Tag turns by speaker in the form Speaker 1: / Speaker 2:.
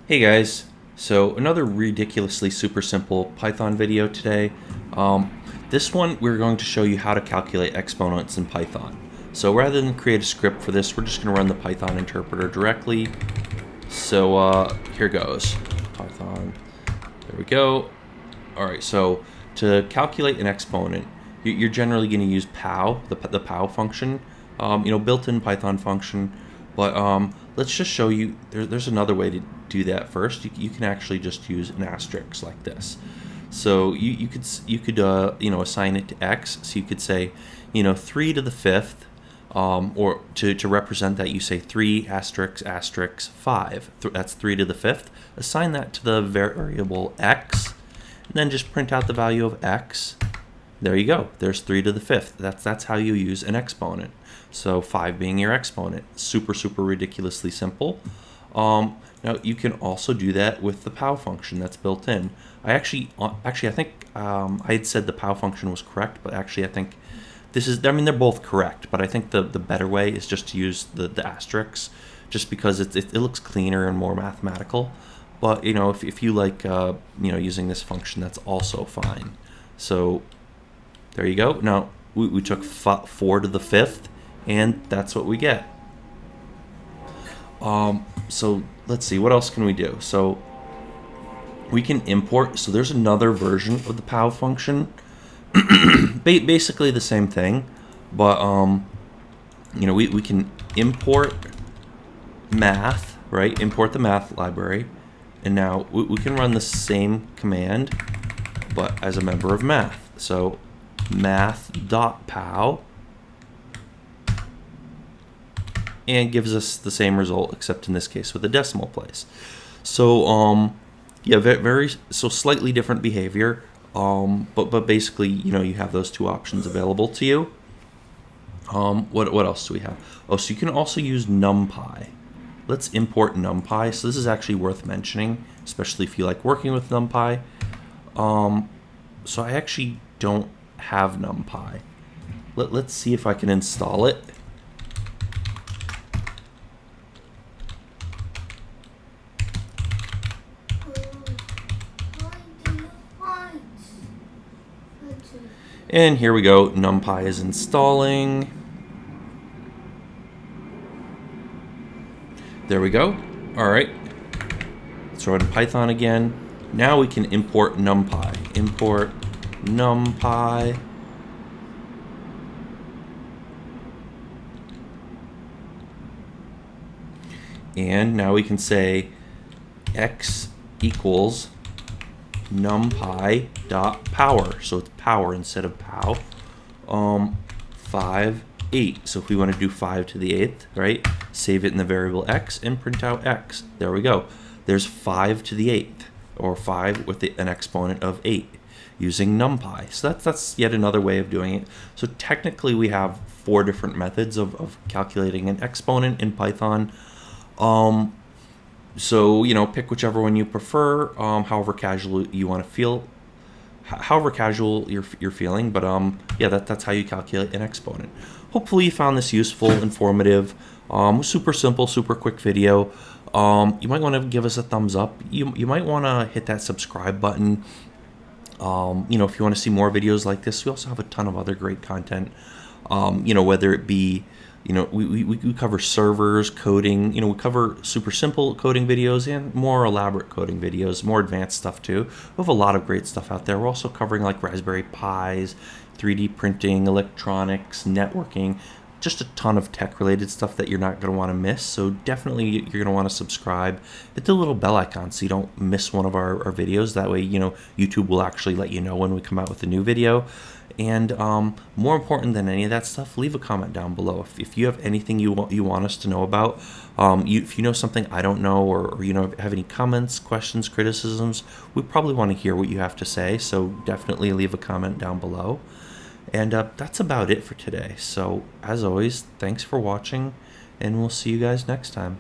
Speaker 1: Hey guys, so another ridiculously super simple Python video today. This one we're going to show you how to calculate exponents in Python. So rather than create a script for this, we're just going to run the Python interpreter directly. So here goes. Python, there we go. Alright, so to calculate an exponent, you're generally going to use Pow, the Pow function, built-in Python function. But let's just show you, there's another way to do that first. You can actually just use an asterisk like this. So you could assign it to x. So you could say 3 to the 5th, or to represent that you say 3 asterisk asterisk 5. That's 3 to the 5th. Assign that to the variable x, and then just print out the value of x. There you go. There's 3 to the 5th. That's how you use an exponent. So 5 being your exponent. Super ridiculously simple. Now you can also do that with the Pow function that's built in. I think I had said the Pow function was correct, but actually I think this is, they're both correct, but I think the better way is just to use the asterisks, just because it looks cleaner and more mathematical. But if you like using this function, that's also fine. So there you go. Now we took 4 to the 5th, and that's what we get. So let's see, what else can we do? So we can import, so there's another version of the Pow function. Basically the same thing, but we can import math, right? Import the math library, and now we can run the same command, but as a member of math. So math.pow, and gives us the same result, except in this case with a decimal place. So so slightly different behavior, but basically you have those two options available to you. What else do we have? Oh, so you can also use Numpy. Let's import Numpy. So this is actually worth mentioning, especially if you like working with Numpy. So I actually don't have Numpy. Let's see if I can install it. And here we go, Numpy is installing. There we go. All right, let's run Python again. Now we can import Numpy. Import Numpy. And now we can say x equals numpy.power, so it's power instead of pow. 5, 8. So if we want to do 5 to the 8th, right? Save it in the variable x and print out x. There we go. There's 5 to the 8th, or 5 with an exponent of 8 using numpy. So that's yet another way of doing it. So technically we have 4 different methods of calculating an exponent in Python. So pick whichever one you prefer, however casual you want to feel, however casual you're feeling. But yeah, that's how you calculate an exponent. Hopefully you found this useful, informative, super simple, super quick video. You might want to give us a thumbs up. You might want to hit that subscribe button. If you want to see more videos like this, we also have a ton of other great content. Whether it be we cover servers, coding, we cover super simple coding videos and more elaborate coding videos, more advanced stuff too. We have a lot of great stuff out there. We're also covering like Raspberry Pis, 3D printing, electronics, networking, just a ton of tech related stuff that you're not going to want to miss. So definitely you're going to want to subscribe. Hit the little bell icon so you don't miss one of our videos. That way, YouTube will actually let you know when we come out with a new video. And more important than any of that stuff, leave a comment down below. If you have anything you want us to know about, if you know something I don't know, or have any comments, questions, criticisms, we probably want to hear what you have to say. So definitely leave a comment down below. And that's about it for today. So as always, thanks for watching, and we'll see you guys next time.